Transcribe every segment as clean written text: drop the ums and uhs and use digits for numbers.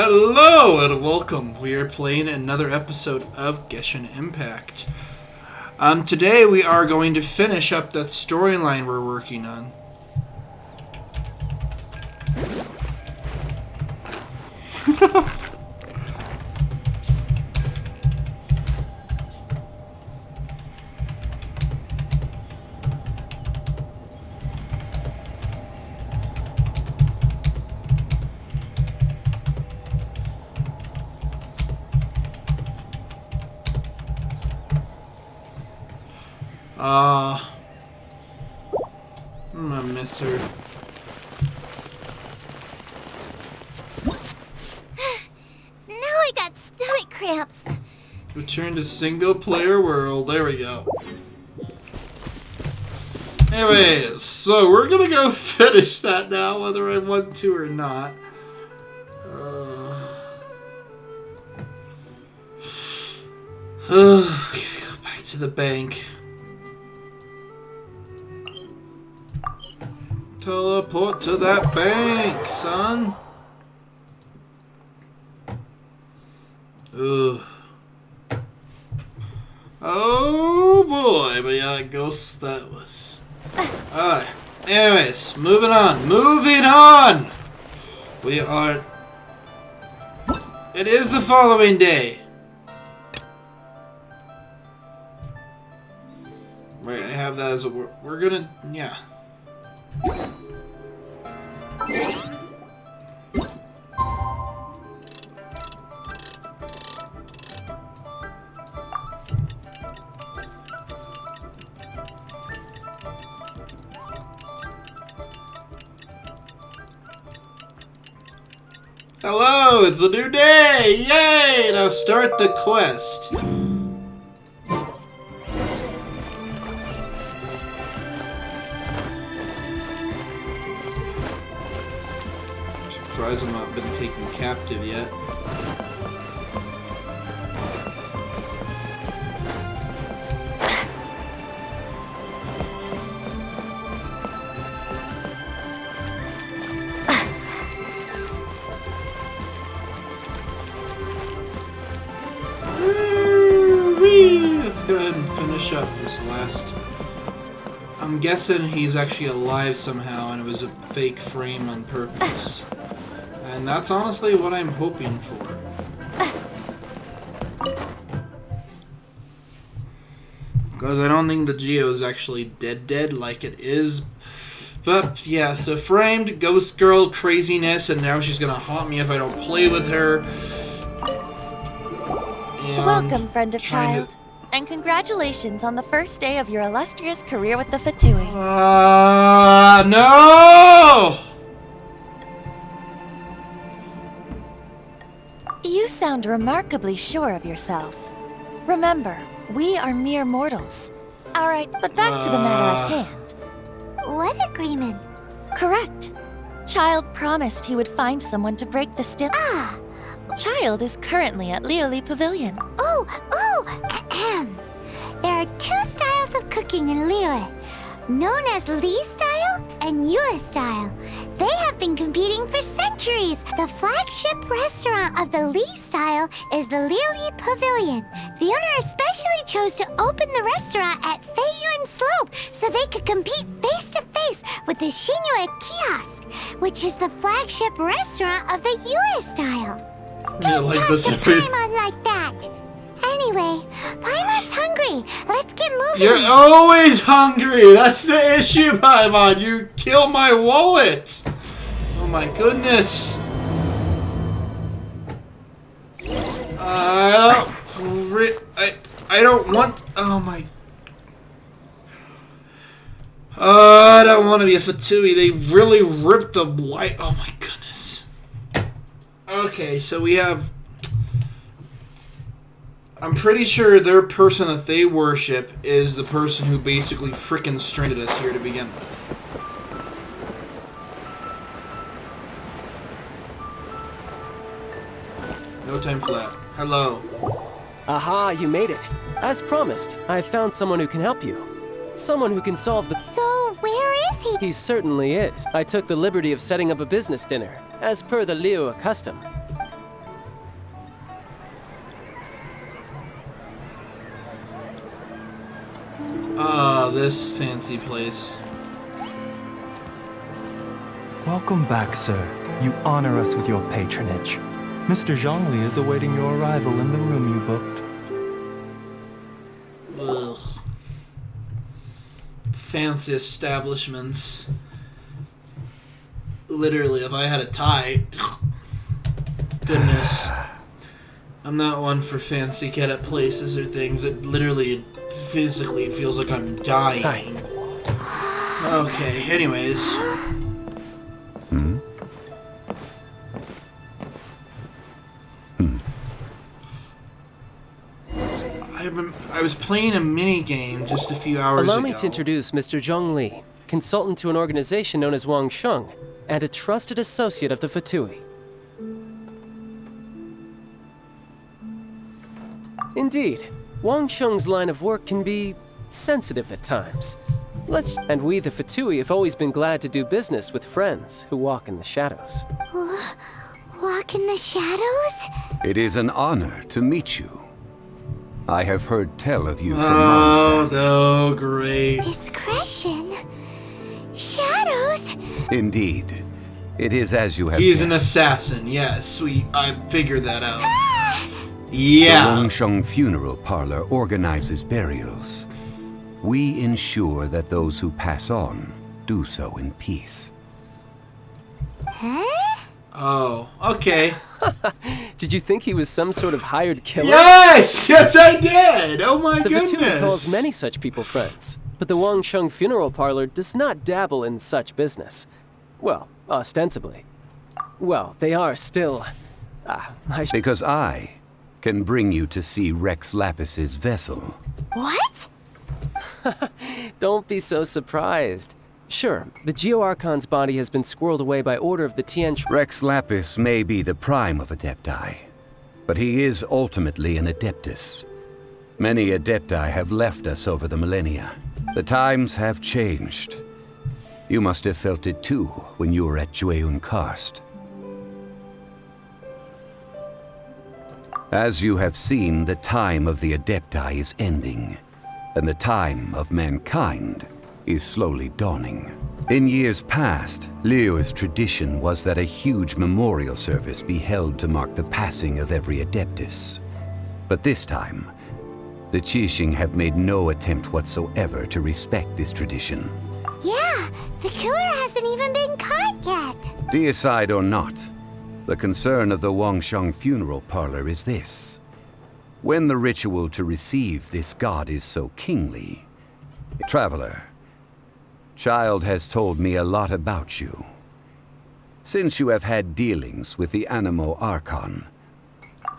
Hello and welcome. We are playing another episode of Genshin Impact. Today we are going to finish up that storyline we're working on. I'm gonna miss her. Now I got stomach cramps. Return to single player world. There we go. Anyways, so we're gonna go finish that now, whether I want to or not. Okay, go back to the bank. Teleport to that bank, son. Ugh. Oh boy, but yeah, that ghost, that was... Alright, anyways, moving on. Moving on! We are... It is the following day. Right, I have that as a... We're gonna... Yeah. Hello, it's a new day! Yay! Now start the quest. I'm surprised I've not been taken captive yet. Let's go ahead and finish up this last... I'm guessing he's actually alive somehow and it was a fake frame on purpose. And that's honestly what I'm hoping for. Because I don't think the Geo is actually dead like it is. But yeah, so framed, ghost girl craziness, and now she's gonna haunt me if I don't play with her. And Welcome, friend of child. And congratulations on the first day of your illustrious career with the Fatui. No! You sound remarkably sure of yourself. Remember, we are mere mortals. Alright, but back to the matter at hand. What agreement? Correct. Child promised he would find someone to break the still. Child is currently at Lioli Pavilion. Ahem. There are two styles of cooking in Liyue, known as Li style and Yue style. They have been competing for centuries. The flagship restaurant of the Li style is the Lioli Pavilion. The owner especially chose to open the restaurant at Feiyun Slope so they could compete face to face with the Shinue Kiosk, which is the flagship restaurant of the Yue style. Yeah, like Talk this to every... Paimon like that. Anyway, Paimon's hungry. Let's get moving. You're always hungry! That's the issue, Paimon! You kill my wallet! Oh my goodness! I don't want... Oh my... I don't want to be a Fatui. They really ripped the white... Oh my goodness. Okay, so we have... I'm pretty sure their person that they worship is the person who basically frickin' stranded us here to begin with. No time flat. Hello. Aha, you made it. As promised, I found someone who can help you. Someone who can solve the... So, where is he? He certainly is. I took the liberty of setting up a business dinner, as per the Liyue custom. Ah, this fancy place. Welcome back, sir. You honor us with your patronage. Mr. Zhongli is awaiting your arrival in the room you booked. Ugh. Fancy establishments. Literally, if I had a tie... Goodness. I'm not one for fancy cat places or things. It literally, physically feels like I'm dying. Hi. Okay, anyways. I was playing a mini game just a few hours ago. Allow me to introduce Mr. Zhongli, consultant to an organization known as Wang Sheng, and a trusted associate of the Fatui. Indeed, Wang Sheng's line of work can be sensitive at times. And we, the Fatui, have always been glad to do business with friends who walk in the shadows. Walk in the shadows? It is an honor to meet you. I have heard tell of you from Oh, Mondstadt. no, great. Discretion? Shadows? Indeed. It is as you have He's an guessed. assassin, yes, sweet. I figured that out. The Yeah. Wangsheng Funeral Parlor organizes burials. We ensure that those who pass on do so in peace. Huh? Oh, okay. Did you think he was some sort of hired killer? Yes! Yes, I did! Oh my The Fatui goodness! calls many such people friends, but the Wang Sheng Funeral Parlor does not dabble in such business. Well, ostensibly. Well, they are still... Because I can bring you to see Rex Lapis's vessel. What? Don't be so surprised. Sure, the Geo-Archon's body has been squirreled away by order of the Tian... Rex Lapis may be the prime of Adepti, but he is ultimately an Adeptus. Many Adepti have left us over the millennia. The times have changed. You must have felt it too when you were at Jueyun Karst. As you have seen, the time of the Adepti is ending, and the time of mankind is slowly dawning. In years past, Liyue's tradition was that a huge memorial service be held to mark the passing of every Adeptus. But this time, the Qixing have made no attempt whatsoever to respect this tradition. Yeah, the killer hasn't even been caught yet. Deicide or not, the concern of the Wangsheng Funeral Parlor is this. When the ritual to receive this god is so kingly, Traveler, Child has told me a lot about you. Since you have had dealings with the Animo Archon.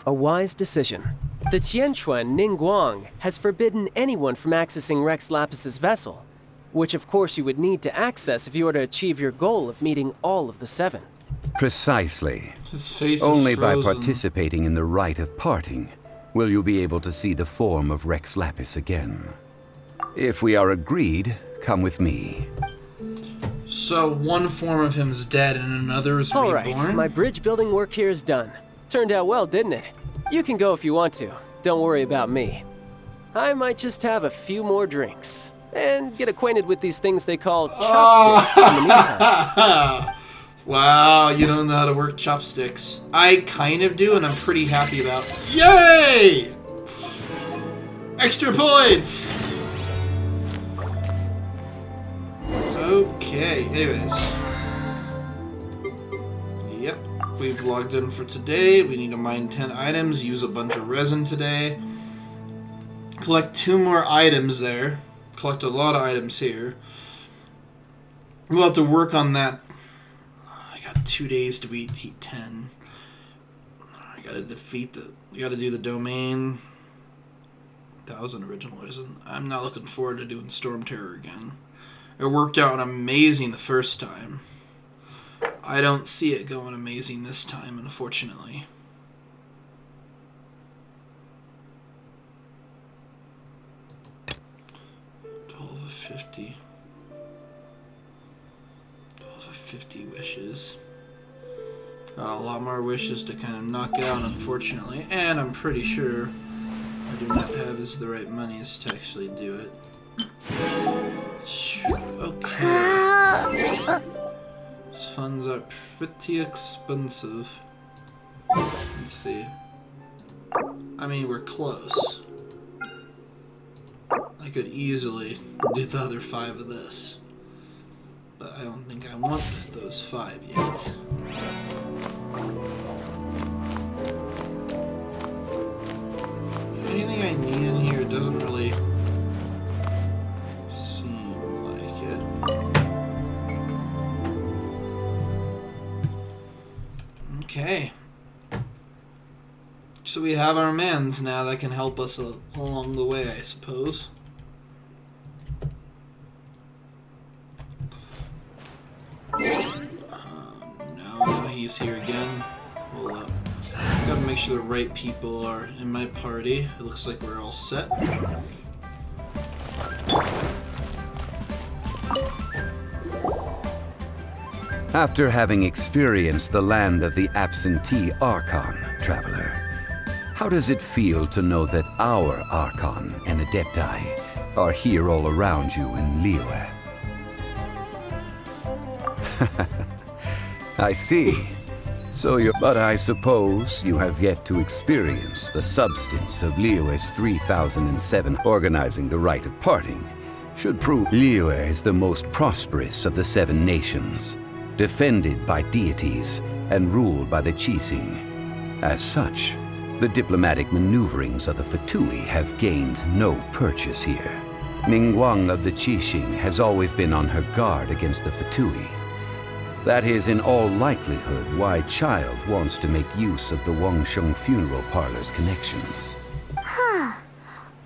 A wise decision. The Tianquan Ningguang has forbidden anyone from accessing Rex Lapis's vessel, which of course you would need to access if you were to achieve your goal of meeting all of the 7. Precisely. His face Only is by frozen. participating in the rite of parting will you be able to see the form of Rex Lapis again. If we are agreed, come with me. So one form of him is dead and another is All reborn? right, my bridge building work here is done. Turned out well, didn't it? You can go if you want to. Don't worry about me. I might just have a few more drinks and get acquainted with these things they call chopsticks in the meantime. Wow, you don't know how to work chopsticks. I kind of do, and I'm pretty happy about. Yay! Extra points! Okay, anyways. Yep, we've logged in for today. We need to mine 10 items, use a bunch of resin today. Collect 2 more items there. Collect a lot of items here. We'll have to work on that. I got 2 days to beat Heat 10. I gotta defeat the... We gotta do the domain. 1000 original resin. I'm not looking forward to doing Storm Terror again. It worked out amazing the first time. I don't see it going amazing this time, unfortunately. $12 of 50. 12 of 50 wishes. Got a lot more wishes to kind of knock out, unfortunately. And I'm pretty sure I do not have the right monies to actually do it. Okay. These funds are pretty expensive. Let's see. I mean, we're close. I could easily do the other 5 of this. But I don't think I want those 5 yet. Anything I need in here doesn't really seem like it. Okay. So we have our mans now that can help us along the way, I suppose. No, he's here again. We'll gotta make sure the right people are in my party. It looks like we're all set. After having experienced the land of the absentee Archon, traveler, how does it feel to know that our Archon and Adepti are here all around you in Liyue? I see. But I suppose you have yet to experience the substance of Liyue's 3007 organizing the rite of parting. Should prove Liyue is the most prosperous of the 7 nations, defended by deities and ruled by the Qixing. As such, the diplomatic maneuverings of the Fatui have gained no purchase here. Ningguang of the Qixing has always been on her guard against the Fatui. That is in all likelihood why Child wants to make use of the Wangsheng funeral parlor's connections. Huh.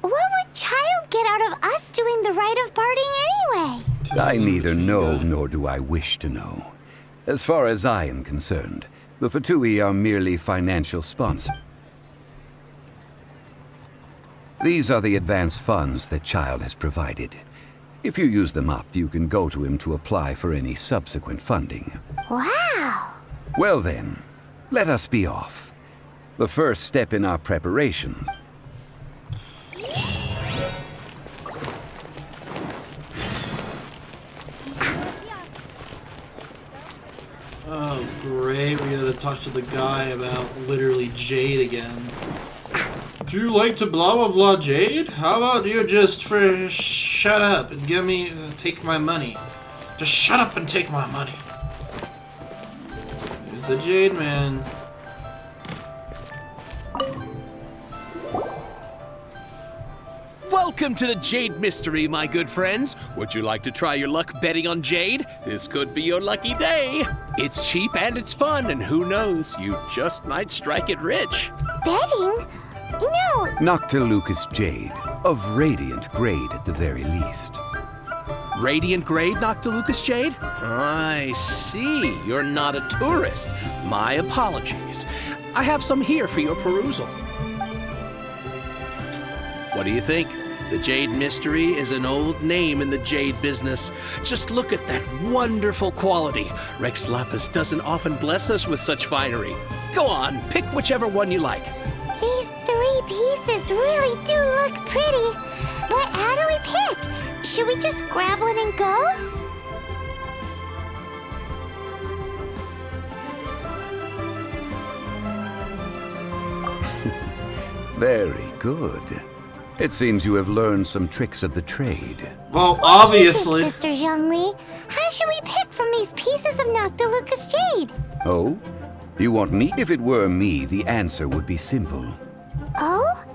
What would Child get out of us doing the rite of parting anyway? I neither know nor do I wish to know. As far as I am concerned, the Fatui are merely financial sponsors. These are the advance funds that Child has provided. If you use them up, you can go to him to apply for any subsequent funding. Wow! Well then, let us be off. The first step in our preparations. Oh, great. We gotta talk to the guy about literally Jade again. Do you like to blah blah blah Jade? How about you just shut up and give me, take my money. Just shut up and take my money. There's the Jade man. Welcome to the Jade Mystery, my good friends. Would you like to try your luck betting on Jade? This could be your lucky day. It's cheap and it's fun, and who knows, you just might strike it rich. Betting? No! Noctilucous Jade, of radiant grade at the very least. Radiant grade, Noctilucous Jade? I see. You're not a tourist. My apologies. I have some here for your perusal. What do you think? The Jade Mystery is an old name in the jade business. Just look at that wonderful quality. Rex Lapis doesn't often bless us with such finery. Go on, pick whichever one you like. These 3 pieces really do look pretty. But how do we pick? Should we just grab one and go? Very good. It seems you have learned some tricks of the trade. Well, obviously. Mr. Zhongli, how should we pick from these pieces of Noctilucous Jade? Oh? You want me? If it were me, the answer would be simple. Oh?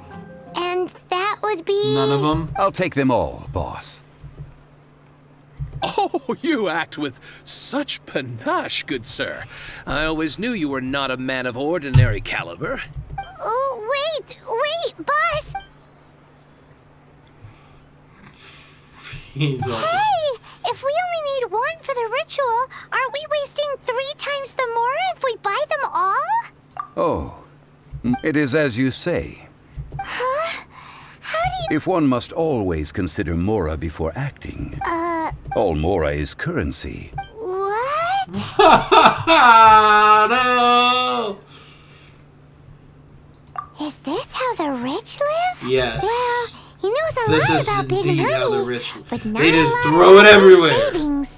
And that would be... None of them? I'll take them all, boss. Oh, you act with such panache, good sir. I always knew you were not a man of ordinary caliber. Oh, wait, boss! He's awesome. Hey! If we only need 1 for the ritual, aren't we wasting 3 times the mora if we buy them all? Oh, it is as you say. Huh? How do you... If one must always consider mora before acting, all mora is currency. What? No! Is this how the rich live? Yes. Well, you know knows a This lot is about big indeed how the money, rich. but not They a just lot throw it about big everywhere. savings.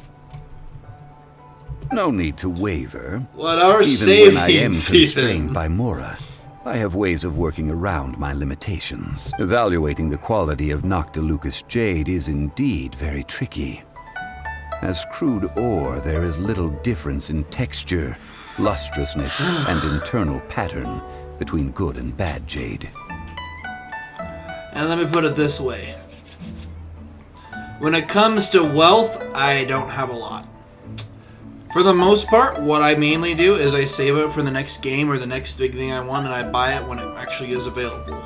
No need to waver. What are Even when I am savings, constrained even? by mora, I have ways of working around my limitations. Evaluating the quality of Noctilucous jade is indeed very tricky. As crude ore, there is little difference in texture, lustrousness, and internal pattern between good and bad jade. And let me put it this way. When it comes to wealth, I don't have a lot. For the most part, what I mainly do is I save it for the next game or the next big thing I want, and I buy it when it actually is available.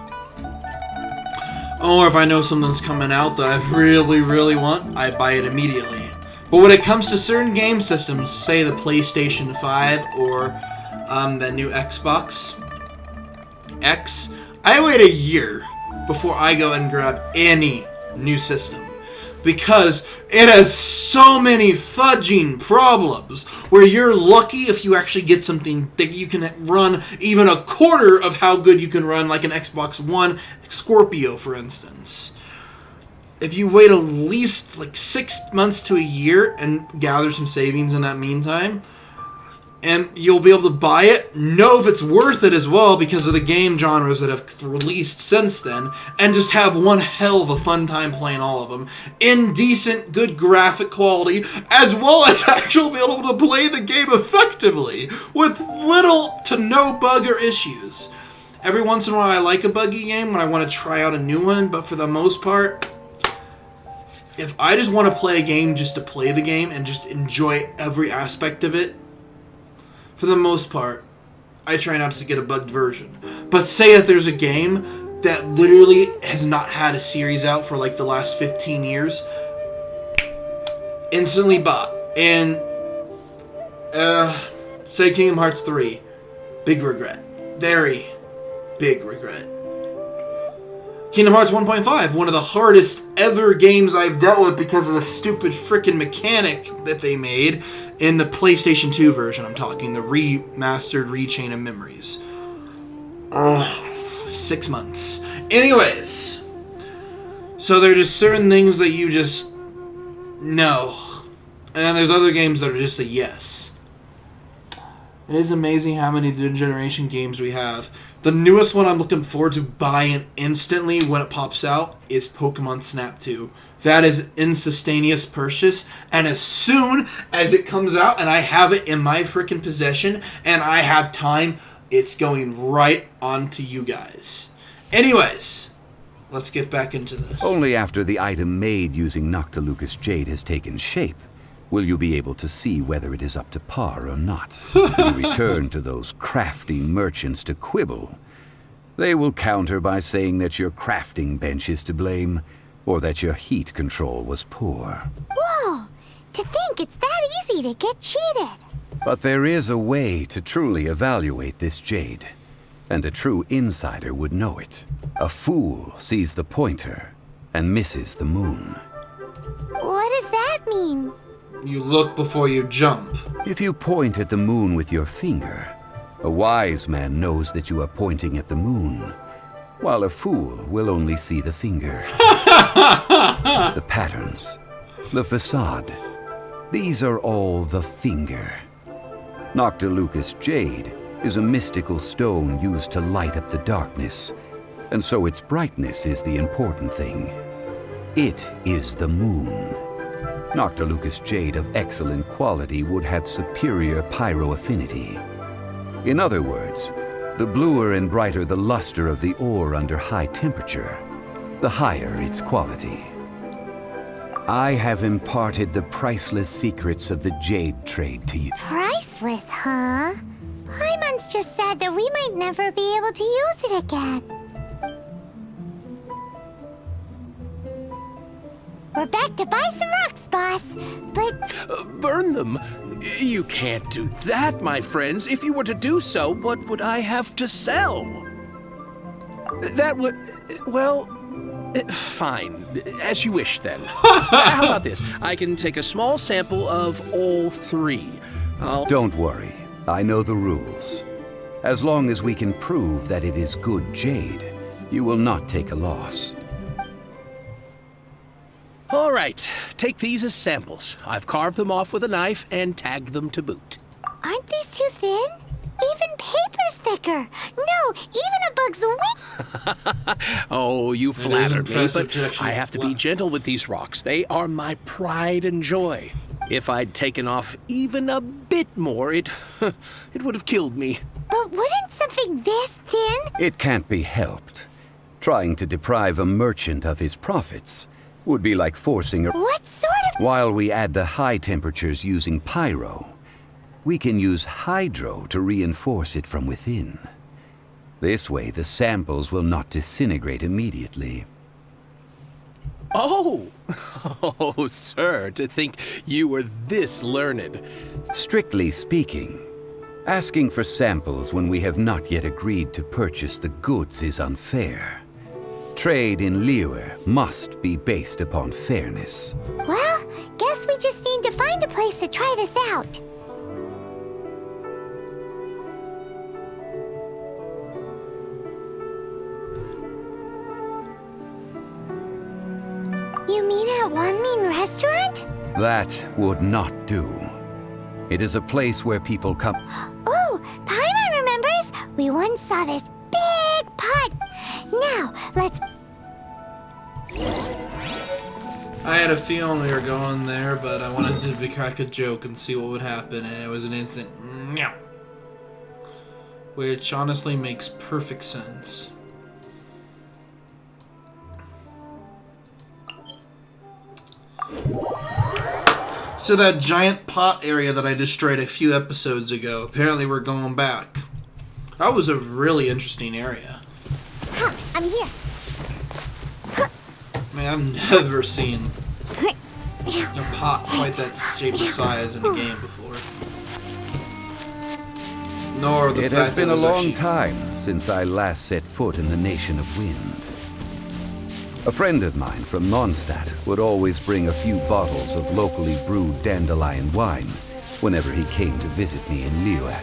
Or if I know something's coming out that I really, really want, I buy it immediately. But when it comes to certain game systems, say the PlayStation 5 or the new Xbox X, I wait a year before I go and grab any new system. Because it has so many fudging problems where you're lucky if you actually get something that you can run even a quarter of how good you can run, like an Xbox One Scorpio, for instance. If you wait at least like 6 months to a year and gather some savings in that meantime, and you'll be able to buy it, know if it's worth it as well because of the game genres that have released since then, and just have one hell of a fun time playing all of them in decent, good graphic quality, as well as actually be able to play the game effectively with little to no bug or issues. Every once in a while I like a buggy game when I want to try out a new one, but for the most part, if I just want to play a game just to play the game and just enjoy every aspect of it, for the most part, I try not to get a bugged version. But say if there's a game that literally has not had a series out for like the last 15 years, instantly bought. And, say Kingdom Hearts 3, big regret. Very big regret. Kingdom Hearts 1.5, one of the hardest ever games I've dealt with because of the stupid freaking mechanic that they made in the PlayStation 2 version, I'm talking, the remastered Rechain of Memories. 6 months. Anyways, so there are just certain things that you just know. And then there's other games that are just a yes. It is amazing how many generation games we have. The newest one I'm looking forward to buying instantly when it pops out is Pokemon Snap 2. That is instantaneous purchase, and as soon as it comes out and I have it in my freaking possession and I have time, it's going right on to you guys. Anyways, let's get back into this. Only after the item made using Noctilucous jade has taken shape will you be able to see whether it is up to par or not. If you return to those crafty merchants to quibble, they will counter by saying that your crafting bench is to blame, or that your heat control was poor. Whoa! To think it's that easy to get cheated. But there is a way to truly evaluate this jade, and a true insider would know it. A fool sees the pointer and misses the moon. What does that mean? You look before you jump. If you point at the moon with your finger, a wise man knows that you are pointing at the moon, while a fool will only see the finger. The patterns, the facade, these are all the finger. Noctilucous jade is a mystical stone used to light up the darkness, and so its brightness is the important thing. It is the moon. Noctilucous jade of excellent quality would have superior pyroaffinity. In other words, the bluer and brighter the luster of the ore under high temperature, the higher its quality. I have imparted the priceless secrets of the jade trade to you. Priceless, huh? Paimon's just said that we might never be able to use it again. We're back to buy some rocks, boss, but... Burn them? You can't do that, my friends. If you were to do so, what would I have to sell? That would... well... fine. As you wish, then. How about this? I can take a small sample of all three. Don't worry. I know the rules. As long as we can prove that it is good jade, you will not take a loss. All right, take these as samples. I've carved them off with a knife and tagged them to boot. Aren't these too thin? Even paper's thicker. No, even a bug's wing. Oh, you flatter me, impressive but to actually I have to be gentle with these rocks. They are my pride and joy. If I'd taken off even a bit more, it would have killed me. But wouldn't something this thin? It can't be helped. Trying to deprive a merchant of his profits would be like forcing a... What sort of... While we add the high temperatures using pyro, we can use hydro to reinforce it from within. This way, the samples will not disintegrate immediately. Oh! Oh, sir, to think you were this learned. Strictly speaking, asking for samples when we have not yet agreed to purchase the goods is unfair. Trade in Liyue must be based upon fairness. Well, guess we just need to find a place to try this out. You mean at Wanmin Restaurant? That would not do. It is a place where people come... Oh, Paimon remembers! We once saw this big pot. Now, let's... I had a feeling we were going there, but I wanted to crack a joke and see what would happen, and it was an instant meow. Which honestly makes perfect sense. So that giant pot area that I destroyed a few episodes ago, apparently we're going back. That was a really interesting area. Huh, I'm here. I mean, I've never seen a pot quite that shape or size in a game before. Nor the It fact has been that a it was long actually... time since I last set foot in the Nation of Wind. A friend of mine from Mondstadt would always bring a few bottles of locally brewed dandelion wine whenever he came to visit me in Liyue.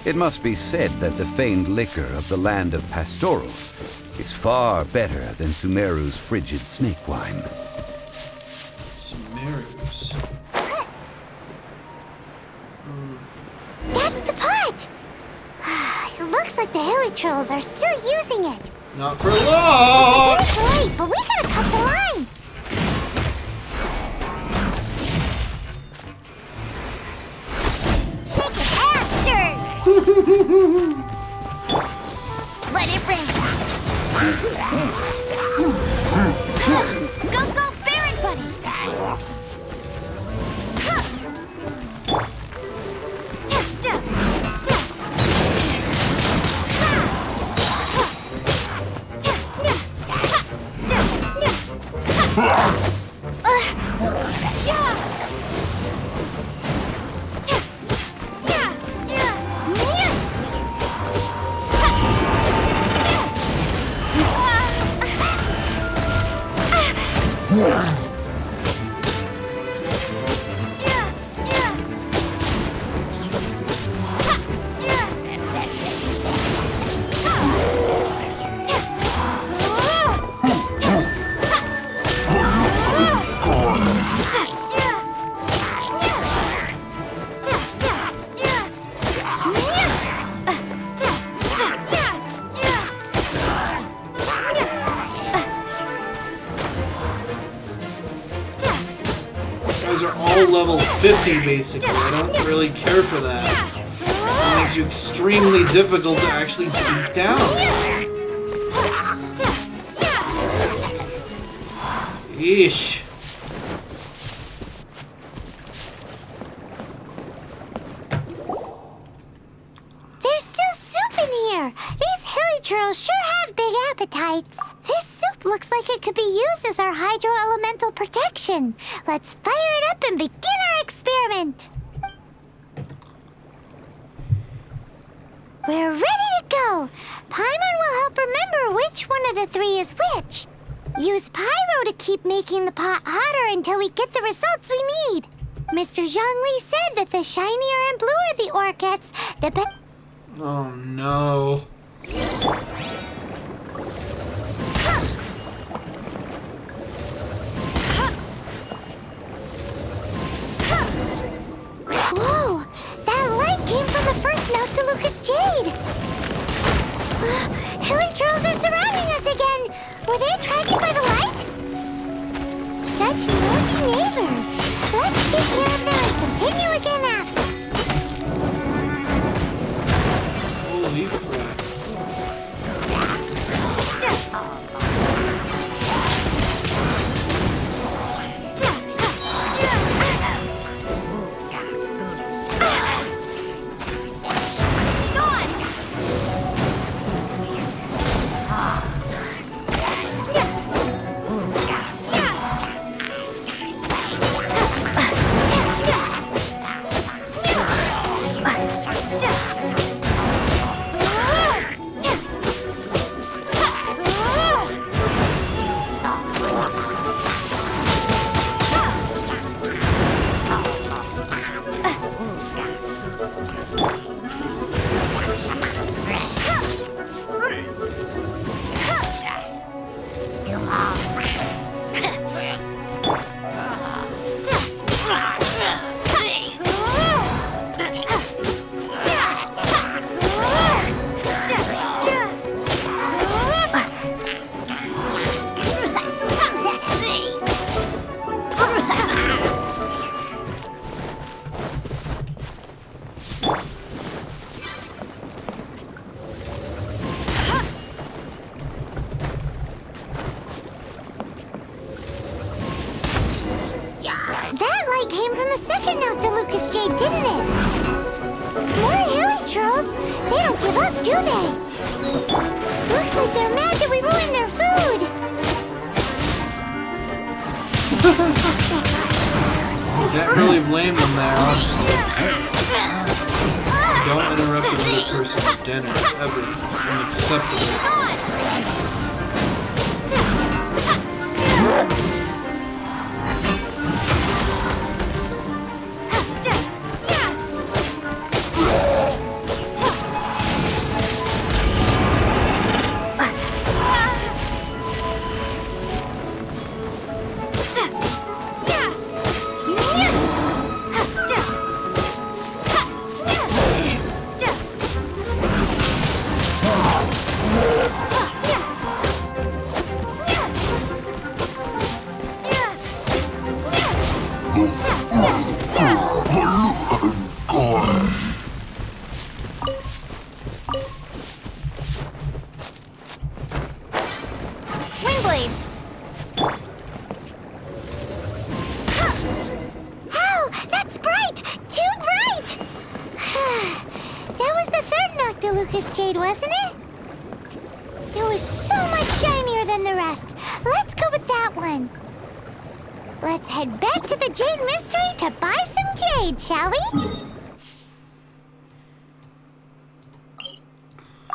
It must be said that the famed liquor of the land of pastorals is far better than Sumeru's frigid snake wine. Sumeru's. That's the pot! It looks like the hilly trolls are still using it. Not for long! It's late, but we gotta cut the line. Shake it faster! Let it rain. Go, go, Baron Buddy! Those are all level 50 basically. I don't really care for that. It makes you extremely difficult to actually beat down. Yeesh. There's still soup in here. These hilly trolls sure have big appetites. This soup looks like it could be used as our hydro elemental protection. Let's fire it up and begin our experiment. We're ready to go. Paimon will help remember which one of the three is which. Use pyro to keep making the pot hotter until we get the results we need. Mr. Zhongli said that the shinier and bluer the ore gets, the better. Oh no. such nosy neighbors. Let's take care of them and continue again after. Holy crap. That light came from the second Noctilucous Jade, didn't it? More hilly churls. They don't give up, do they? Looks like they're mad that we ruined their food. Can't really blame them there, honestly. Don't interrupt another person's dinner, ever. It's unacceptable. Windblade. Oh, that's bright! Too bright! That was the third Noctilucous Jade, wasn't it? It was so much shinier than the rest. Let's go with that one. Let's head back to the Jade Mystery to buy some jade, shall we?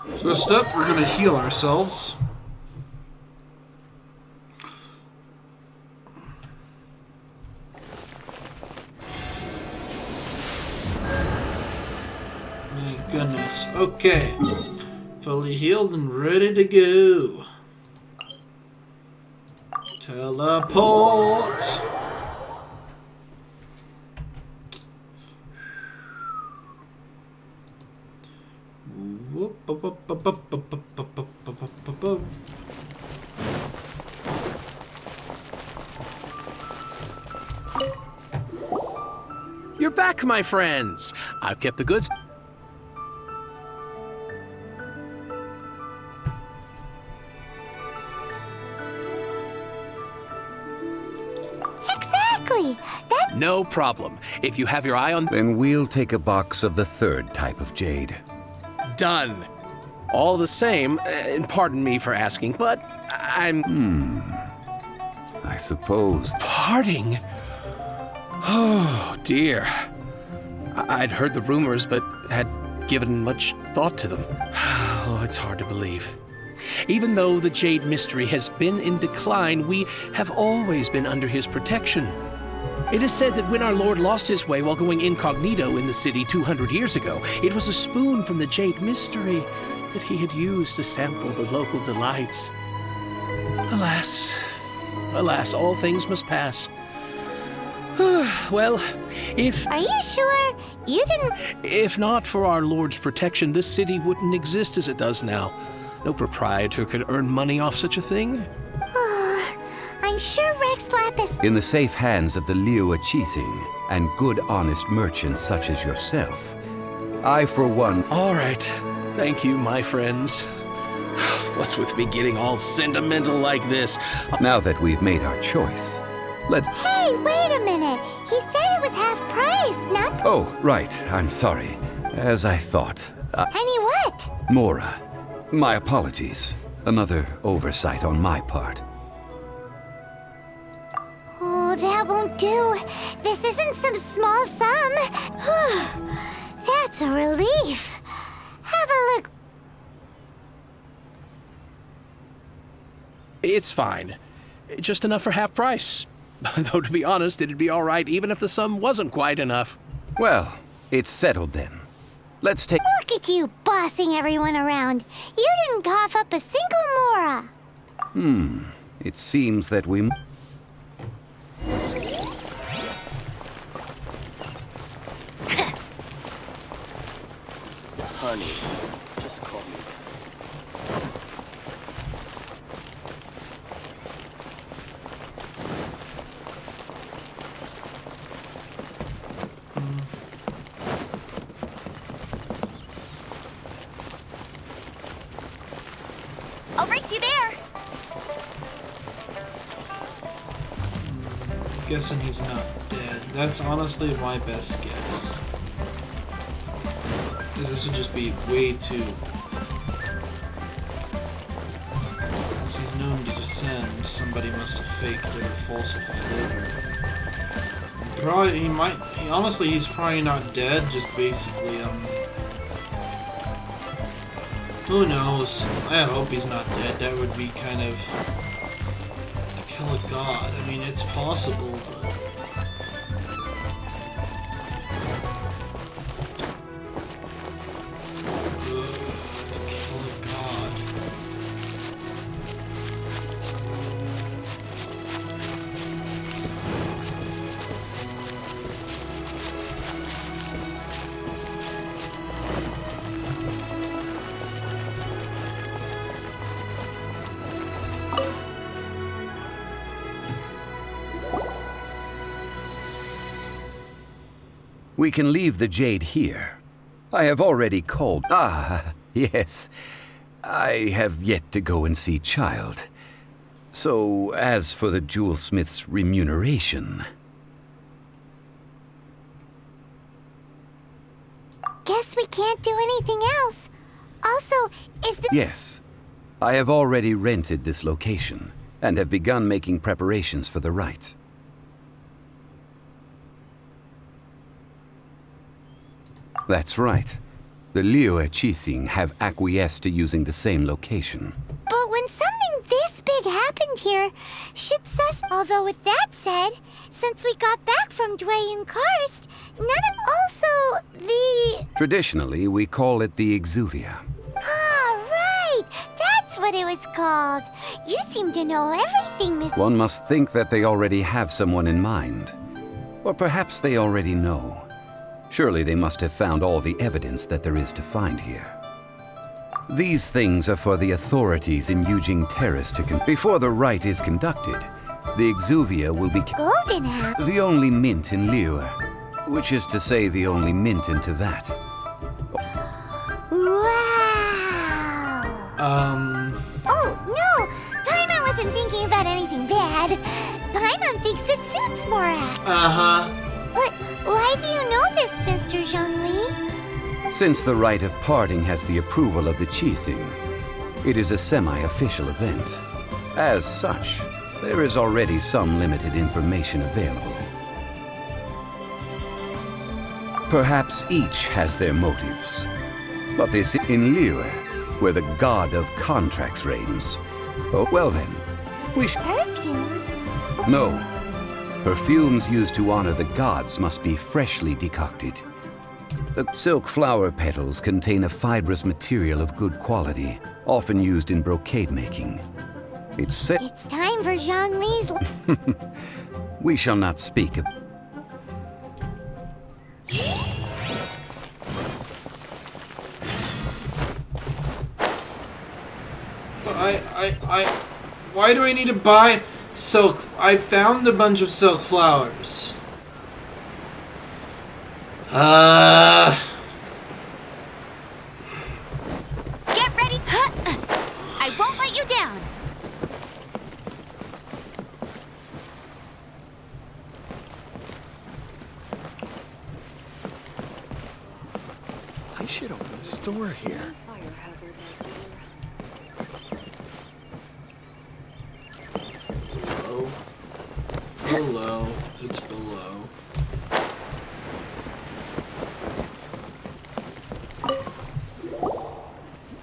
So first up, we're gonna heal ourselves. My goodness. Okay. Fully healed and ready to go. Teleport. Whoop, bup, bup, bup, bup, bup, bup, bup, bup, bup, bup, bup. You're back, my friends. I've kept the goods. Exactly. That No problem. If you have your eye on... Then we'll take a box of the third type of jade. Done. All the same, and pardon me for asking, but I'm... I suppose. Parting? Oh, dear. I'd heard the rumors, but had given much thought to them. Oh, it's hard to believe. Even though the Jade Mystery has been in decline, we have always been under his protection. It is said that when our Lord lost his way while going incognito in the city 200 years ago, it was a spoon from the Jade Mystery that he had used to sample the local delights. Alas, alas, all things must pass. Well, if... Are you sure? You didn't... If not for our Lord's protection, this city wouldn't exist as it does now. No proprietor could earn money off such a thing. I'm sure Rex Lapis. In the safe hands of the Liu Chising and good honest merchants such as yourself, I for one... All right. Thank you, my friends. What's with me getting all sentimental like this? Now that we've made our choice, let's... Hey, wait a minute. He said it was half price, not... Oh, right. I'm sorry. As I thought. Any what? Mora. My apologies. Another oversight on my part. Oh, that won't do. This isn't some small sum. That's a relief. Have a look. It's fine. Just enough for half price. Though, to be honest, it'd be all right even if the sum wasn't quite enough. Well, it's settled then. Let's take... Look at you bossing everyone around. You didn't cough up a single mora. It seems that we... Honey, just call me. I'll race you there. Guessing he's not dead. That's honestly my best guess. Because this would just be way too... Since he's known to descend, somebody must have faked it or falsified it. Probably, honestly, he's probably not dead, just basically, who knows? I hope he's not dead. That would be kind of... to kill a god. I mean, it's possible, but... to kill a god. We can leave the jade here. I have already called... Ah, yes. I have yet to go and see Child. So, as for the jewelsmith's remuneration... Guess we can't do anything else. Also, is the... Yes. I have already rented this location, and have begun making preparations for the rite. That's right. The Liu Chising have acquiesced to using the same location. But when something this big happened here, should sus... Although with that said, since we got back from Dwayne Karst, none of... Also, the... Traditionally, we call it the Exuvia. Ah, right! That's what it was called. You seem to know everything, Miss... One must think that they already have someone in mind. Or perhaps they already know. Surely they must have found all the evidence that there is to find here. These things are for the authorities in Yujing Terrace to before the rite is conducted. The Exuvia will be Golden apple. the only mint in Liu, which is to say the only mint in Tevat. Wow! Oh, no! Paimon wasn't thinking about anything bad. Paimon thinks it suits Morak. Uh-huh. But why do you know this, Mr. Zhongli? Since the rite of parting has the approval of the Qixing, it is a semi-official event. As such, there is already some limited information available. Perhaps each has their motives. But this in Liu, where the god of contracts reigns. Oh, well then, we should... Perfumes? No. Perfumes used to honor the gods must be freshly decocted. The silk flower petals contain a fibrous material of good quality, often used in brocade making. It's said... It's time for Zhongli's... We shall not speak of... Why do I need to buy silk. I found a bunch of silk flowers. Get ready. I won't let you down. I should open a store here. Below. It's below.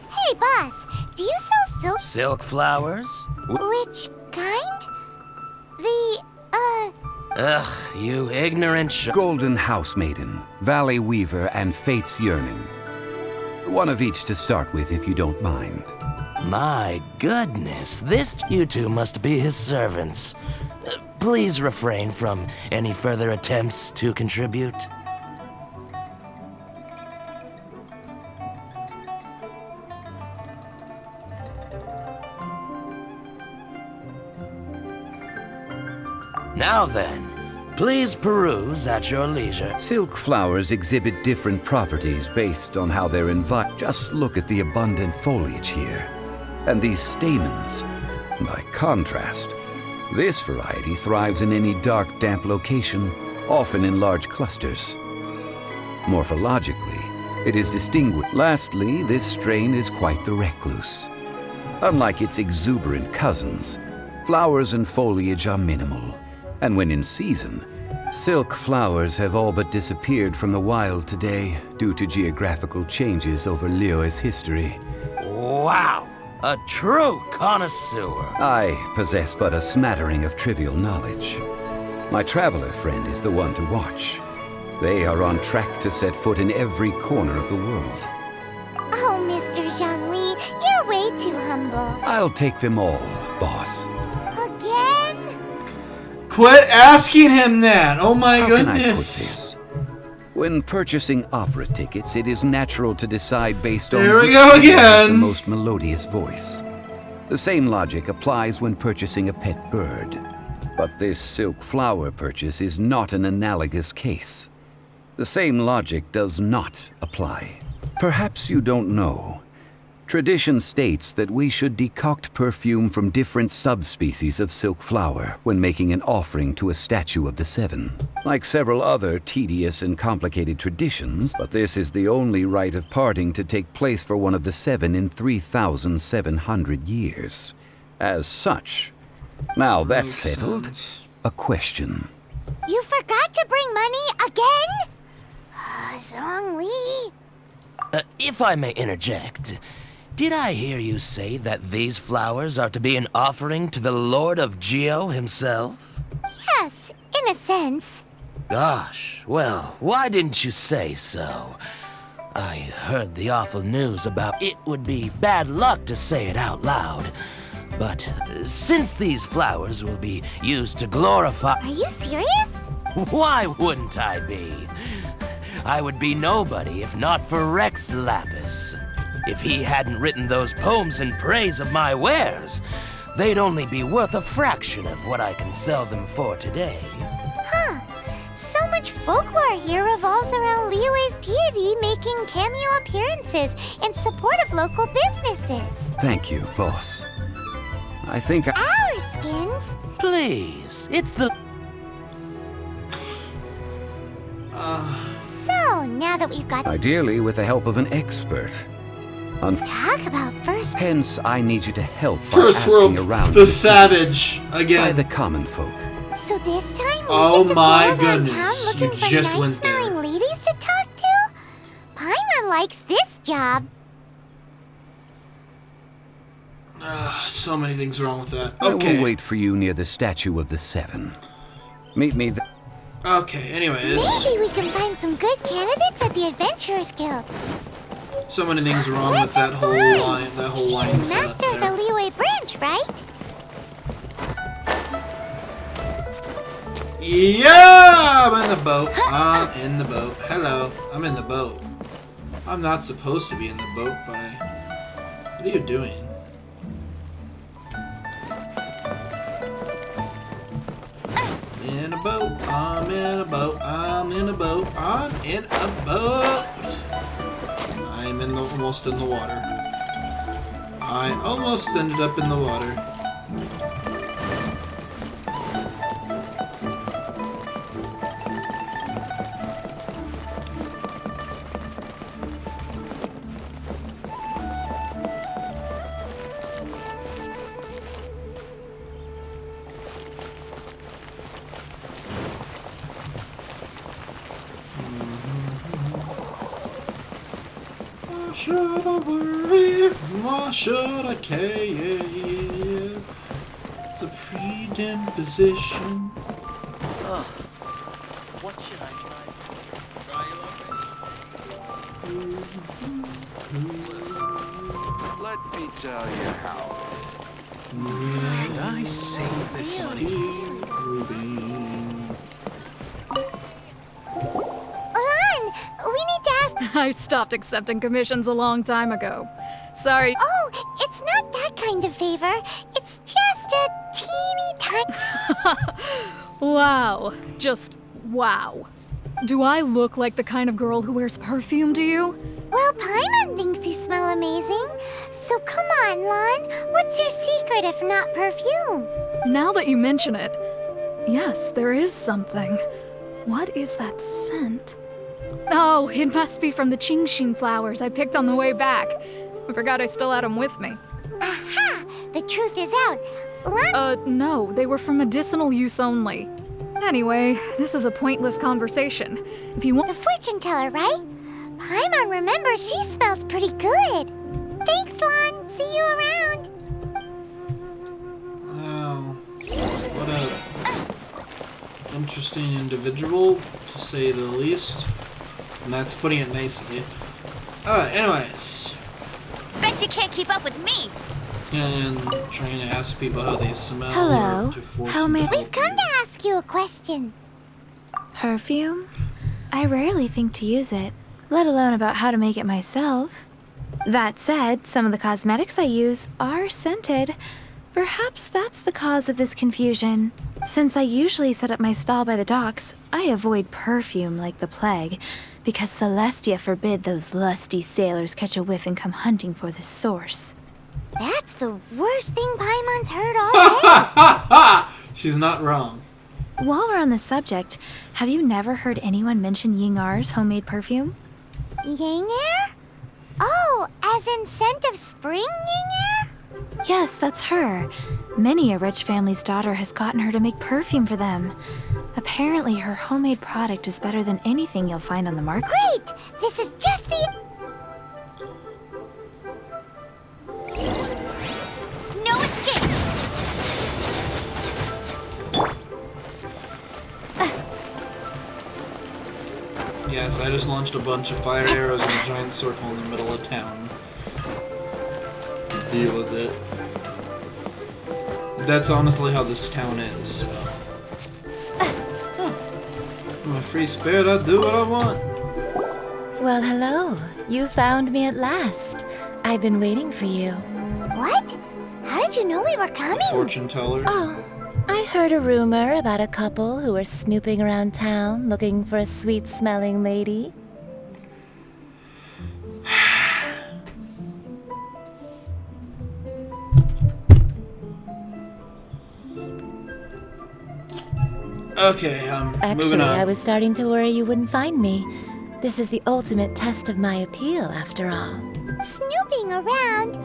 Hey, boss. Do you sell silk? Silk flowers? Which kind? Ugh, you ignorant Golden House Maiden, Valley Weaver, and Fate's Yearning. One of each to start with, if you don't mind. My goodness, you two must be his servants. Please refrain from any further attempts to contribute. Now then, please peruse at your leisure. Silk flowers exhibit different properties based on how they're environed. Just look at the abundant foliage here. And these stamens. By contrast, this variety thrives in any dark, damp location, often in large clusters. Morphologically, it is distinguished. Lastly, this strain is quite the recluse. Unlike its exuberant cousins, flowers and foliage are minimal. And when in season, silk flowers have all but disappeared from the wild today due to geographical changes over Liyue's history. Wow! A true connoisseur. I possess but a smattering of trivial knowledge. My traveler friend is the one to watch. They are on track to set foot in every corner of the world. Oh, Mr. Zhongli, you're way too humble. I'll take them all, boss. Again? Quit asking him that! Oh my How goodness! can I put this? When purchasing opera tickets, it is natural to decide based on There we which go singer has again. the most melodious voice. The same logic applies when purchasing a pet bird. But this silk flower purchase is not an analogous case. The same logic does not apply. Perhaps you don't know. Tradition states that we should decoct perfume from different subspecies of silk flower when making an offering to a statue of the seven. Like several other tedious and complicated traditions, but this is the only rite of parting to take place for one of the seven in 3,700 years. As such, now that's Makes settled, sense. a question. You forgot to bring money again? Zhongli. If I may interject, did I hear you say that these flowers are to be an offering to the Lord of Geo himself? Yes, in a sense. Gosh, well, why didn't you say so? I heard the awful news about it would be bad luck to say it out loud. But since these flowers will be used to glorify... Are you serious? Why wouldn't I be? I would be nobody if not for Rex Lapis. If he hadn't written those poems in praise of my wares, they'd only be worth a fraction of what I can sell them for today. Huh. So much folklore here revolves around Liyue's deity making cameo appearances in support of local businesses. Thank you, boss. I think Our skins? Please, it's the... So, now that we've got... ideally with the help of an expert. Talk about first... Hence, I need you to help by First asking world, around the to see savage by again. the common folk. So this time we Oh get to my go around goodness, town you looking for just nice went there. smelling ladies to talk to? Paimon likes this job. So many things wrong with that. I Okay. will wait for you near the statue of the seven. Meet me there. Okay, anyways. Maybe we can find some good candidates at the Adventurers Guild. So many things wrong with that whole line, She's set master of the there. Liyue branch, right? Yeah, I'm in the boat. I'm in the boat. Hello, I'm in the boat. I'm not supposed to be in the boat, but What are you doing? boat, I'm in a boat, I'm in a boat, I'm in a boat. Almost in the water. I almost ended up in the water. Why should I worry? Why should I care? The predisposition. What should I Let me tell you how. Should I save this money? Lan, we need to ask. I stopped accepting commissions a long time ago. Sorry. Oh, it's not that kind of favor. It's just a teeny tiny. Wow. Just wow. Do I look like the kind of girl who wears perfume to you? Well, Paimon thinks you smell amazing. So come on, Lan. What's your secret if not perfume? Now that you mention it, yes, there is something. What is that scent? Oh, it must be from the Genshin flowers I picked on the way back. I forgot I still had them with me. Aha! The truth is out. Lan. No, they were for medicinal use only. Anyway, this is a pointless conversation. If you want— The fortune teller, right? Paimon remembers she smells pretty good. Thanks, Lan. See you around. Wow. What a interesting individual, to say the least. And that's putting it nicely. Alright, anyways. Bet you can't keep up with me. And trying to ask people how they smell. Hello. Or to force How them may- to We've come to ask you a question. Perfume? I rarely think to use it, let alone about how to make it myself. That said, some of the cosmetics I use are scented. Perhaps that's the cause of this confusion. Since I usually set up my stall by the docks, I avoid perfume like the plague, because Celestia forbid those lusty sailors catch a whiff and come hunting for the source. That's the worst thing Paimon's heard all day. She's not wrong. While we're on the subject, have you never heard anyone mention Yingar's homemade perfume? Yingar? Oh, as in scent of spring, Yingar? Yes, that's her. Many a rich family's daughter has gotten her to make perfume for them. Apparently, her homemade product is better than anything you'll find on the market. Great! This is just the... No escape! Yes, I just launched a bunch of fire arrows in a giant circle in the middle of town. Deal with it. That's honestly how this town is, so. Huh. I'm a free spirit, I do what I want. Well, hello. You found me at last. I've been waiting for you. What? How did you know we were coming? Fortune teller. Oh, I heard a rumor about a couple who were snooping around town looking for a sweet-smelling lady. Okay, moving Actually, on. I was starting to worry you wouldn't find me. This is the ultimate test of my appeal, after all. Snooping around?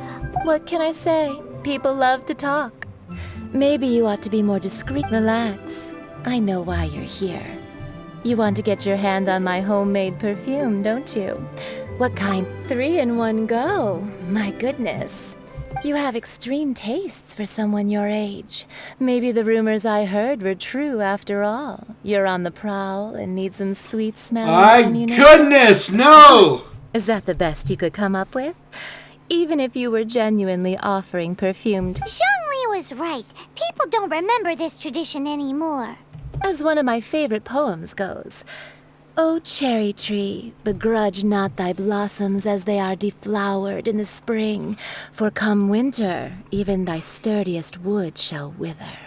What can I say? People love to talk. Maybe you ought to be more discreet. Relax. I know why you're here. You want to get your hand on my homemade perfume, don't you? What kind? 3 in one go. My goodness. You have extreme tastes for someone your age. Maybe the rumors I heard were true after all. You're on the prowl and need some sweet smelling My ammunition. goodness, no! Is that the best you could come up with? Even if you were genuinely offering perfume to— Zhongli was right. People don't remember this tradition anymore. As one of my favorite poems goes, O cherry tree, begrudge not thy blossoms as they are deflowered in the spring, for come winter, even thy sturdiest wood shall wither.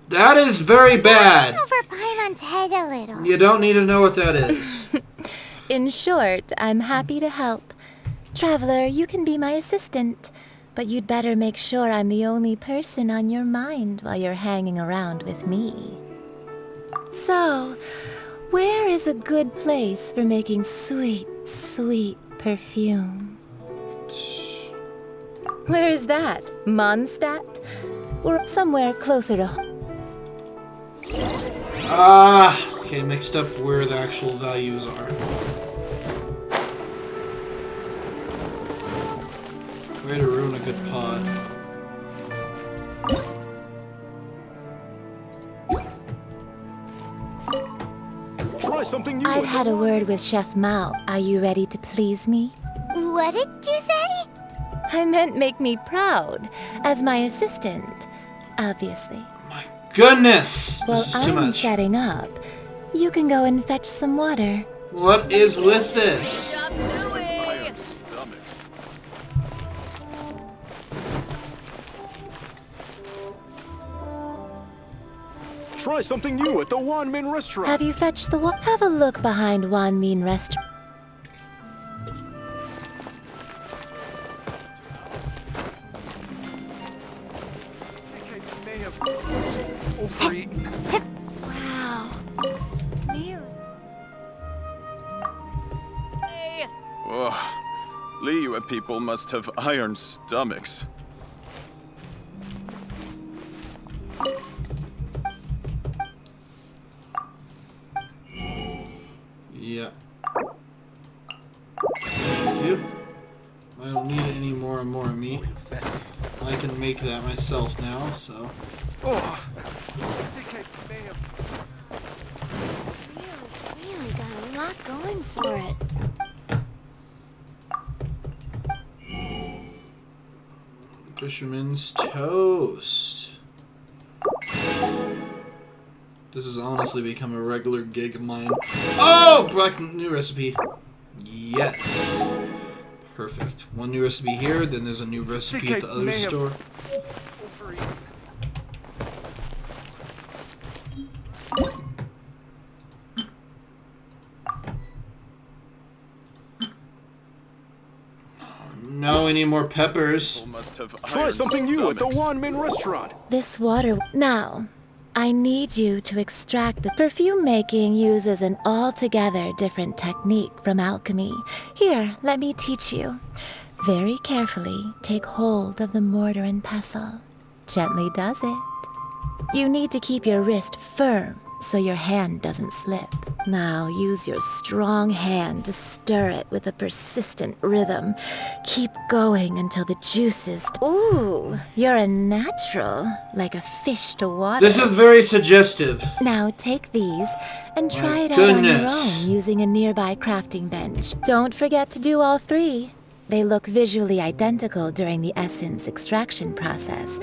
That is very bad. Over Paimon's head a little. You don't need to know what that is. In short, I'm happy to help. Traveler, you can be my assistant, but you'd better make sure I'm the only person on your mind while you're hanging around with me. So, where is a good place for making sweet, sweet perfume? Where is that? Mondstadt? Or somewhere closer to home? Okay, mixed up where the actual values are. Way to ruin a good pot. Try something new. I've had a word with Chef Mao. Are you ready to please me? What did you say? I meant make me proud, as my assistant, obviously. Goodness! Well, This is too I'm much. setting up. You can go and fetch some water. What is with this? Iron stomachs. Try something new at the Wanmin restaurant. Have you fetched the water? Have a look behind Wan Min Restaurant. I may have overeaten. Wow. Ugh. Liyue people must have iron stomachs. Yeah. Thank you. I don't need any more meat. I can make that myself now, so. Oh, I think I may have. Really got a lot going for it. Fisherman's toast. This has honestly become a regular gig of mine. Oh! New recipe. Yes. Perfect. One new recipe here, then there's a new recipe at the other store. Overeaten. No, any more peppers. Must have Try something new at the Wanmin restaurant. This water. Now, I need you to extract the perfume making uses an altogether different technique from alchemy. Here, let me teach you. Very carefully take hold of the mortar and pestle. Gently does it. You need to keep your wrist firm so your hand doesn't slip. Now use your strong hand to stir it with a persistent rhythm. Keep going until the juices... Ooh, you're a natural, like a fish to water. This is very suggestive. Now take these and try it out on your own using a nearby crafting bench. Don't forget to do all three. They look visually identical during the essence extraction process,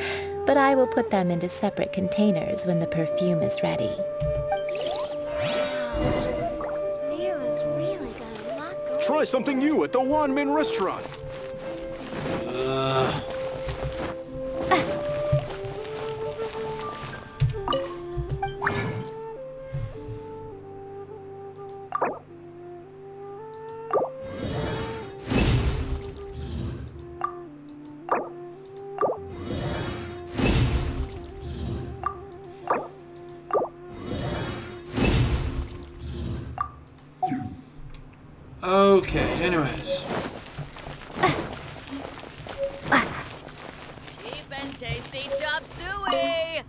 but I will put them into separate containers when the perfume is ready. Try something new at the Wanmin restaurant. Okay, anyways. Cheap and tasty chop suey!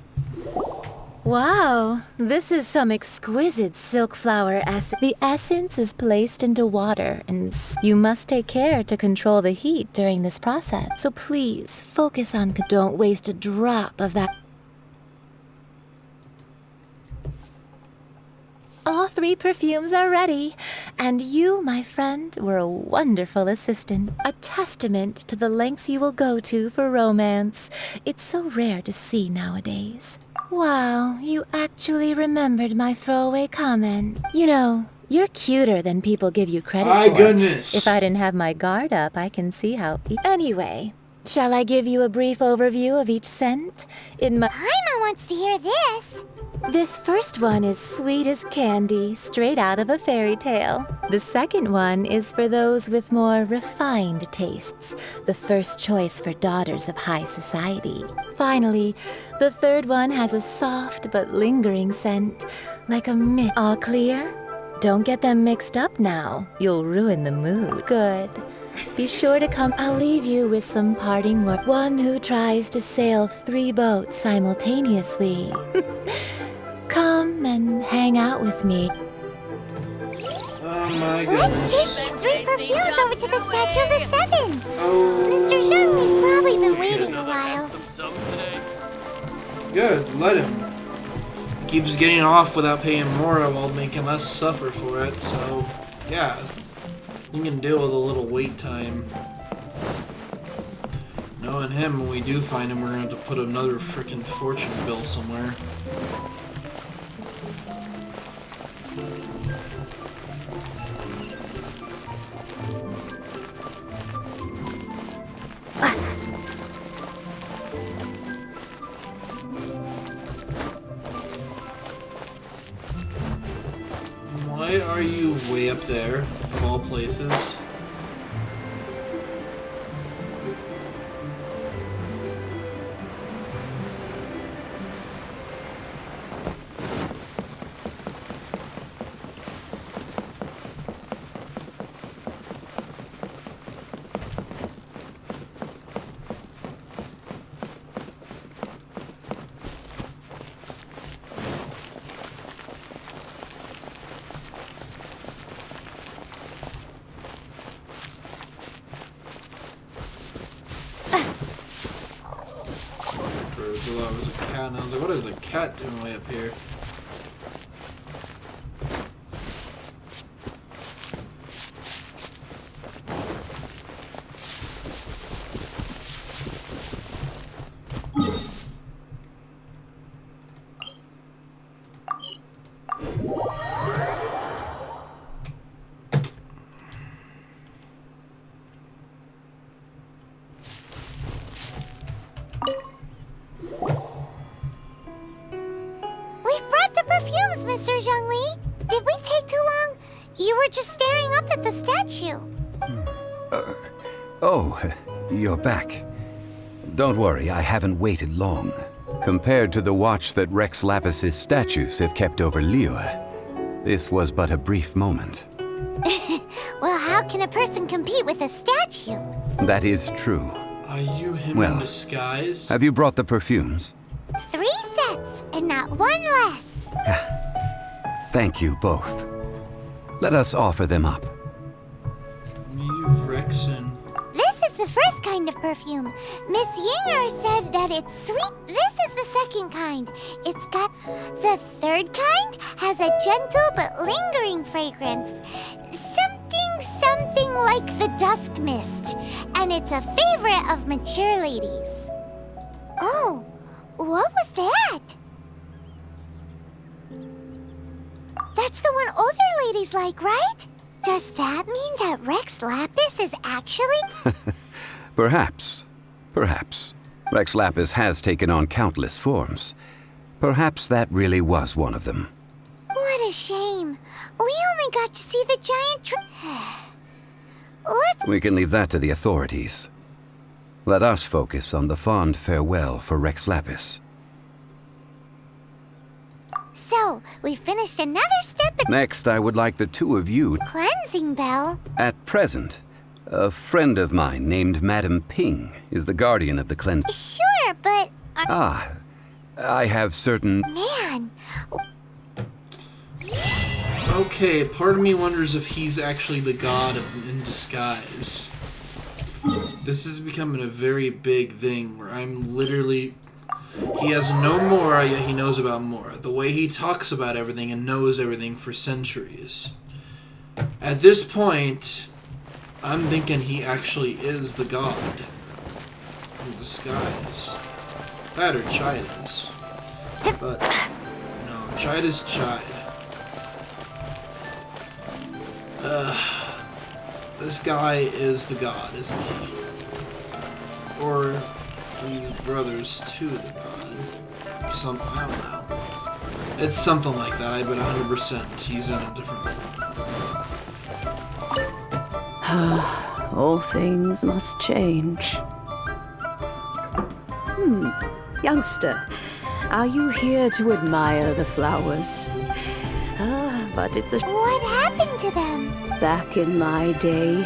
Wow, this is some exquisite silk flower essence. The essence is placed into water, and you must take care to control the heat during this process. So please, focus on... Don't waste a drop of that. All three perfumes are ready, and you, my friend, were a wonderful assistant. A testament to the lengths you will go to for romance. It's so rare to see nowadays. Wow, you actually remembered my throwaway comment. You know, you're cuter than people give you credit My for. goodness. If I didn't have my guard up, I can see how... Anyway, Shall I give you a brief overview of each scent? Paimon wants to hear this. This first one is sweet as candy, straight out of a fairy tale. The second one is for those with more refined tastes, the first choice for daughters of high society. Finally, the third one has a soft but lingering scent, like a mist. All clear? Don't get them mixed up now. You'll ruin the mood. Good. Be sure to come. I'll leave you with some parting words. One who tries to sail 3 boats simultaneously. Come and hang out with me. Oh my Let's goodness. take these 3 perfumes over to the Statue of the Seven. Oh. Mr. Zhongli's probably been waiting a while. Good, let him. He keeps getting off without paying mora while making us suffer for it, so yeah. You can deal with a little wait time. Knowing him, when we do find him, we're gonna have to put another frickin' fortune bill somewhere. Why are you way up there, of all places? There was a cat, and I was like, what is a cat doing way up here? Perfumes, Mr. Zhongli. Did we take too long? You were just staring up at the statue. Oh, you're back. Don't worry, I haven't waited long. Compared to the watch that Rex Lapis's statues have kept over Liyue, this was but a brief moment. Well, how can a person compete with a statue? That is true. Are you him in disguise? Have you brought the perfumes? 3 sets, and not 1 less. Thank you both. Let us offer them up. You Rexen. This is the first kind of perfume. Miss Yinger said that it's sweet. This is the second kind. It's got... The third kind has a gentle but lingering fragrance. Something like the dusk mist. And it's a favorite of mature ladies. Oh, what was that? That's the one older ladies like, right? Does that mean that Rex Lapis is actually... Perhaps. Perhaps. Rex Lapis has taken on countless forms. Perhaps that really was one of them. What a shame. We only got to see the giant We can leave that to the authorities. Let us focus on the fond farewell for Rex Lapis. So, we finished another step in... Next, I would like the 2 of you... Cleansing bell? At present, a friend of mine named Madame Ping is the guardian of the cleanse... Sure, but... I have certain... Man... Okay, part of me wonders if he's actually the god in disguise. This is becoming a very big thing where I'm literally... He has no mora, yet he knows about mora. The way he talks about everything and knows everything for centuries. At this point, I'm thinking he actually is the god in disguise. That or Chida's. But, no, Chida's Chide. This guy is the god, isn't he? or these brothers to the god. I don't know. It's something like that. I bet 100% he's in a different form. All things must change. Youngster, are you here to admire the flowers? But it's a... What happened to them? Back in my day,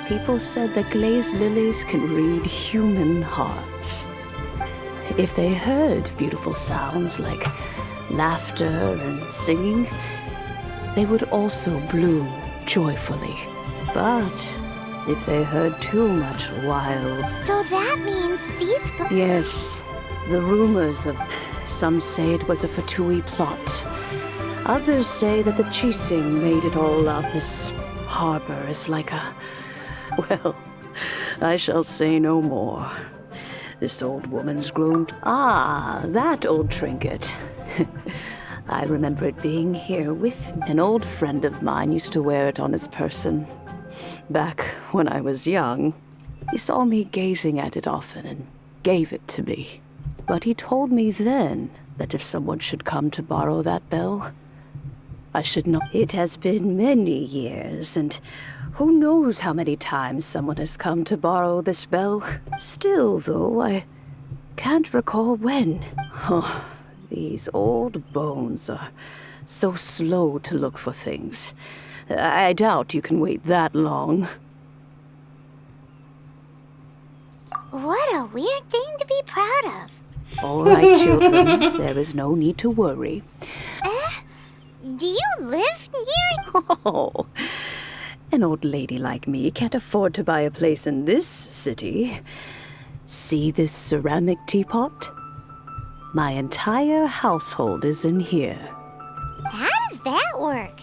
people said that glazed lilies can read human hearts. If they heard beautiful sounds like laughter and singing, they would also bloom joyfully. But if they heard too much wild... So that means these... Yes, the rumors of... Some say it was a Fatui plot. Others say that the Chising made it all up. This harbor is like a... Well, I shall say no more. This old woman's grown... Ah, that old trinket. I remember it being here with an old friend of mine used to wear it on his person. Back when I was young, he saw me gazing at it often and gave it to me. But he told me then that if someone should come to borrow that bell, I should not. It has been many years, and who knows how many times someone has come to borrow this bell. Still, though, I can't recall when. Oh, these old bones are so slow to look for things. I doubt you can wait that long. What a weird thing to be proud of. All right, children. There is no need to worry. Do you live here? Oh, an old lady like me can't afford to buy a place in this city. See this ceramic teapot? My entire household is in here. How does that work?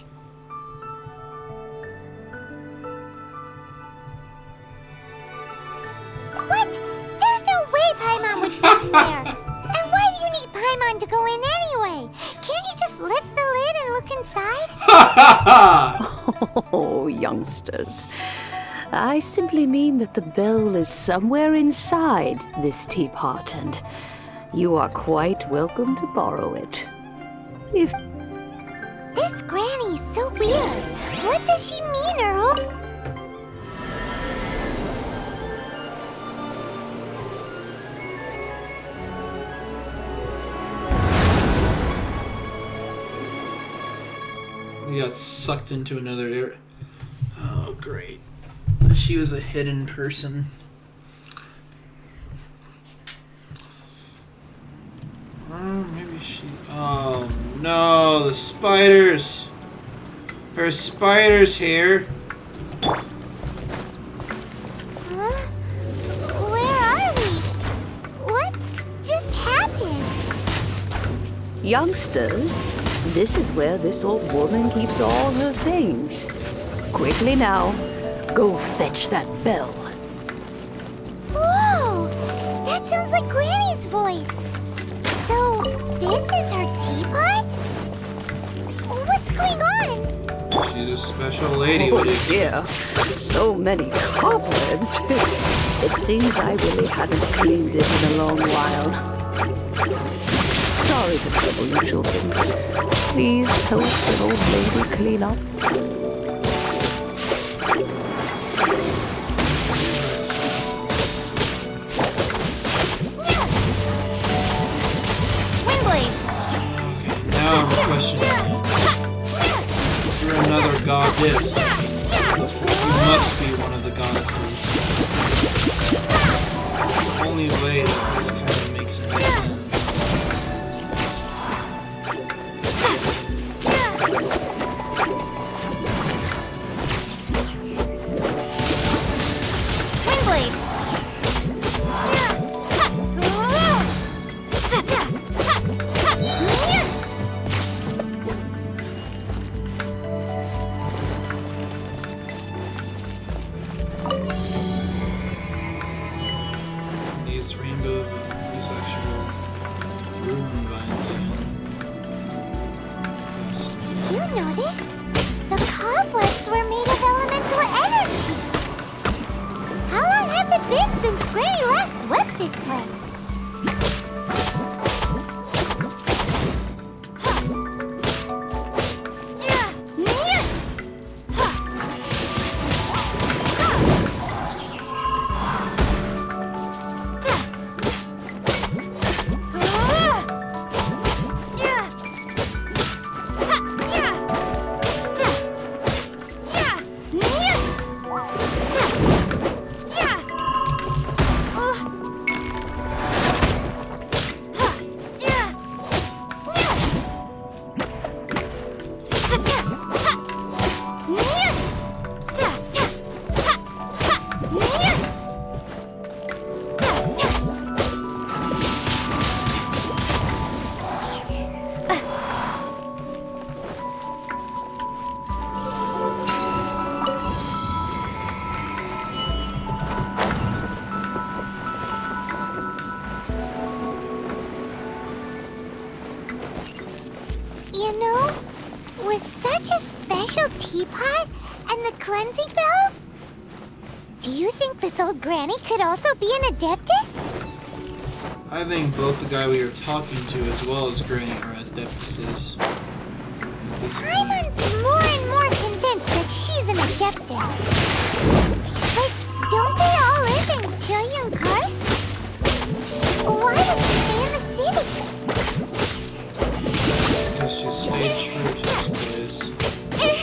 What? There's no way Paimon would fit in there. And why do you need Paimon to go in anyway? Can't you just lift the lid and look inside? Oh, youngsters. I simply mean that the bell is somewhere inside this teapot, and you are quite welcome to borrow it. If... This granny's so weird. What does she mean, Earl? We got sucked into another area. Oh, great. She was a hidden person. Maybe she... Oh, no. The spiders. There's spiders here. Huh? Where are we? What just happened? Youngsters, this is where this old woman keeps all her things. Quickly now, go fetch that bell. Whoa! That sounds like Granny's voice. So, this is her teapot? What's going on? She's a special lady. Oh dear, so many cobwebs. It seems I really haven't cleaned it in a long while. Sorry to trouble you, children. Please help an old lady clean up. Now I'm questioning. You're another goddess. You must be one of the goddesses. It's the only way that this kind of makes any sense. These rainbows, these actual You know, with such a special teapot and the cleansing bell, do you think this old granny could also be an adeptus? I think both the guy we were talking to as well as Granny are adeptuses. At this point. Paimon's more and more convinced that she's an adeptus. But don't they all live in Chilean cars? Why would she stay in the city? Because she stayed true to this place.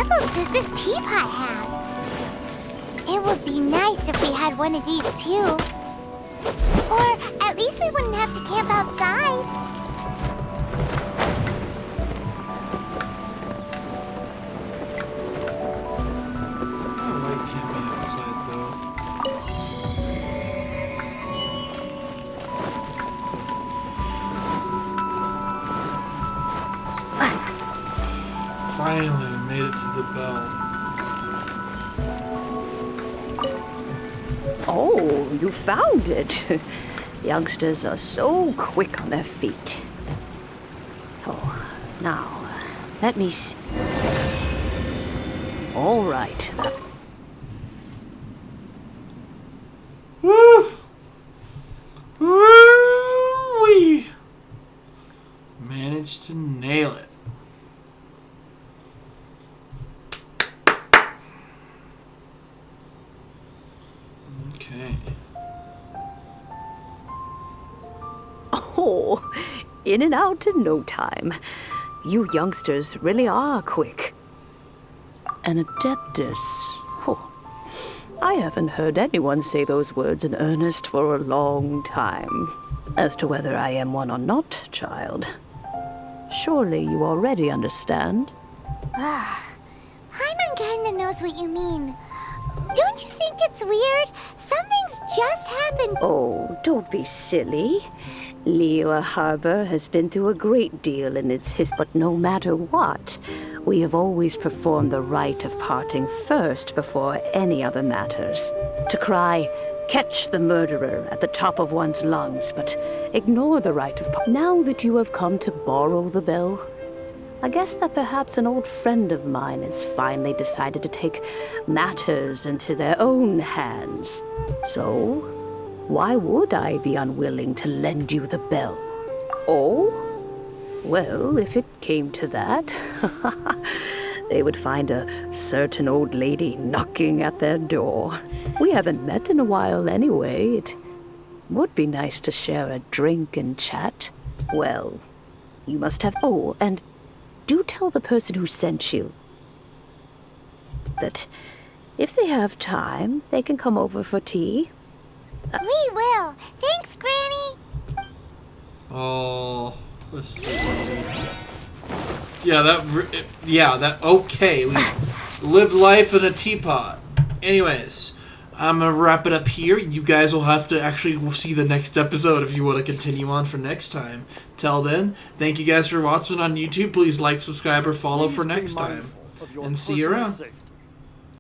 levels does this teapot have? It would be nice if we had one of these too. Or at least we wouldn't have to camp outside. I like camping outside though. Finally made it to the bell. Oh, you found it. Youngsters are so quick on their feet. Oh, now, let me see. All right. Woo! Woo-wee! Managed to nail it. Okay. Oh, in and out in no time. You youngsters really are quick. An adeptus. Oh, I haven't heard anyone say those words in earnest for a long time. As to whether I am one or not, child, surely you already understand. Paimon kinda knows what you mean. Don't you think it's weird? Something's just happened. Oh, don't be silly. Liyue Harbor has been through a great deal in its history, but no matter what, we have always performed the rite of parting first before any other matters. To cry, "Catch the murderer," at the top of one's lungs, but ignore the rite of parting. Now that you have come to borrow the bell, I guess that perhaps an old friend of mine has finally decided to take matters into their own hands. So, why would I be unwilling to lend you the bell? Oh? Well, if it came to that, they would find a certain old lady knocking at their door. We haven't met in a while anyway. It would be nice to share a drink and chat. Well, you must have... Oh, and do tell the person who sent you that if they have time, they can come over for tea. We will. Thanks, Granny. Oh, that's sweet. Yeah, okay. We lived life in a teapot. Anyways, I'm gonna wrap it up here. You guys will have to actually see the next episode if you want to continue on for next time. Till then, thank you guys for watching on YouTube. Please like, subscribe, or follow for next time. And see you around.